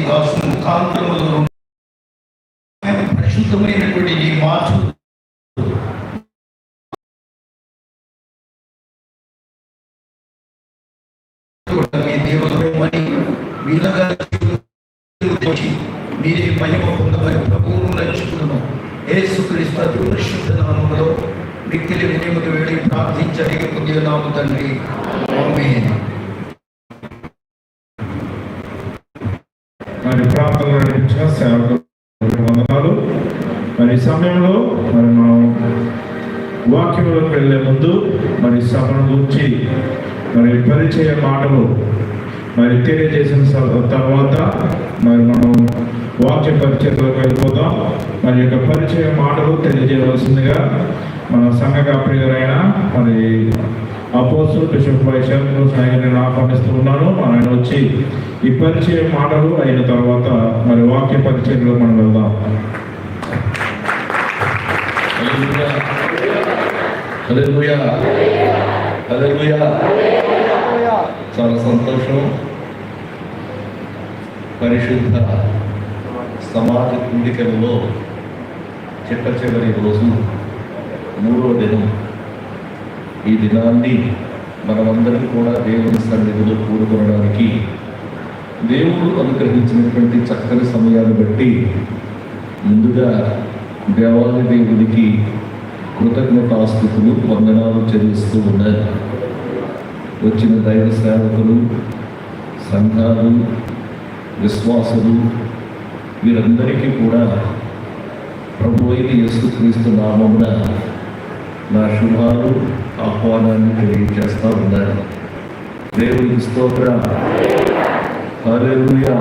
దాసు ముఖాంతరములో పరిశుద్ధమైనటువంటి ఈ మాటలు మీ దేవుని వీలుగా మీరే మహిమ పొందమని ప్రభువును రక్షకులను యేసుక్రీస్తు అతి పరిశుద్ధ నామములో మిక్కిలి వినియముకు వెళ్ళి ప్రార్థించని పొందినాము తండ్రి. ఆమేన్. మరి ప్రార్థనలు నడిపించిన సేవకులకు వందనాలు. మరి సమయంలో మరి మనం వాక్యంలోకి వెళ్ళే ముందు మరి సభను గురించి మరి పరిచయ మాటలు మరి తెలియజేసిన తర్వాత మరి మనం వాక్య పరిచయంలోకి వెళ్ళిపోతాం. మరి యొక్క పరిచయ మాటలు తెలియజేయవలసిందిగా మన సంఘ కాపరిగారైన మరి అపోస్తలుడు బిషప్ వైశాఖ నాయకుడిని ఆహ్వానిస్తూ ఉన్నాను. ఆయన వచ్చి ఈ పరిచయ మాటలు అయిన తర్వాత మరి వాక్య పరిచయంలో మనం వెళ్దాం. హల్లెలూయా, హల్లెలూయా. చాలా సంతోషం. పరిశుద్ధ సమాజ కూడికలలో చిట్ట చివరి రోజు, 3వ దినం. ఈ దినాన్ని మనమందరం కూడా దేవుని సన్నిధిలో కూడుకోవడానికి దేవుడు అనుగ్రహించినటువంటి చక్కని సమయాన్ని బట్టి ముందుగా దేవాలయ దేవునికి కృతజ్ఞతాస్తుతులు వందనాలు చెల్లిస్తూ ఉన్నారు. వచ్చిన దైవ సేవకులు, సంఘాలు, విశ్వాసులు వీరందరికీ కూడా ప్రభు అయిన యేసుక్రీస్తు నామమున నా శుభాలు, ఆహ్వానాన్ని తెలియజేస్తూ ఉన్నారు. దేవునికి స్తోత్రం. హల్లెలూయా.